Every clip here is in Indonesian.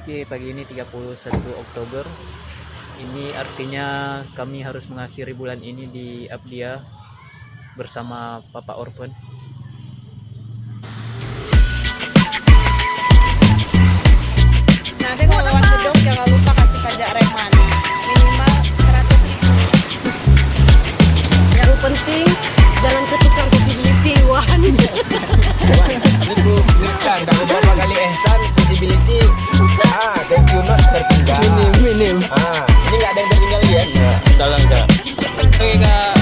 Oke, pagi ini 31 Oktober. Ini artinya kami harus mengakhiri bulan ini di Abdia bersama Papa Orphan. Nanti kalau lewat gedung jangan lupa kasih pajak reman minimal 100.000. Yang penting jalan ke tukang visibility Wan. Itu kan kalau berapa kali ihsan visibility. Thank you not tertinggal. Minim. Ini nggak ada yang tertinggal ya? Salah enggak. Oke kak.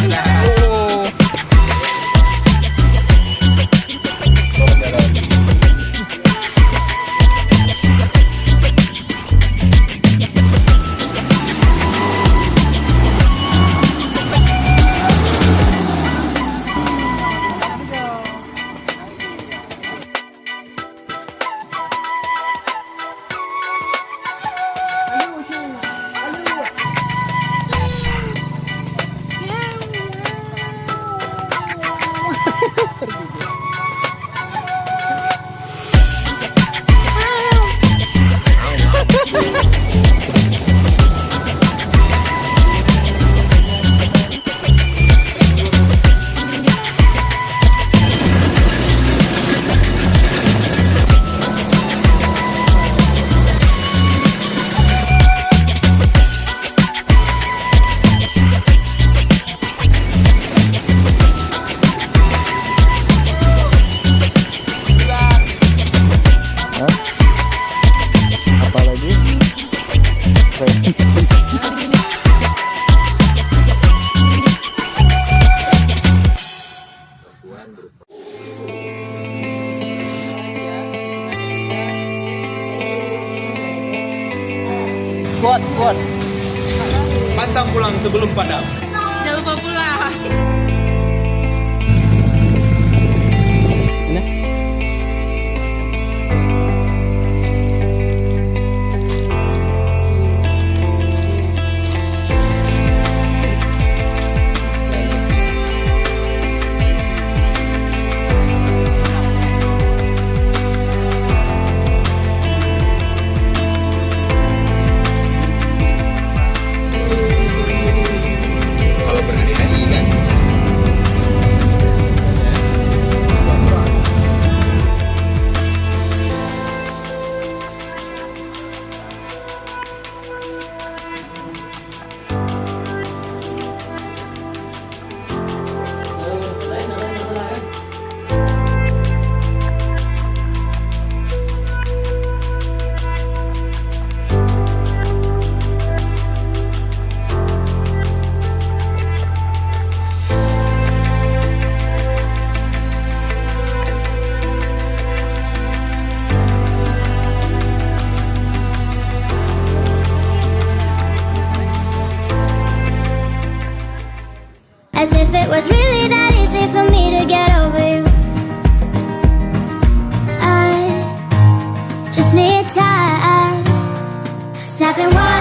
Kuat. Pantang pulang sebelum padam. Jangan lupa pulang. As if it was really that easy for me to get over you. I just need time. Snapping one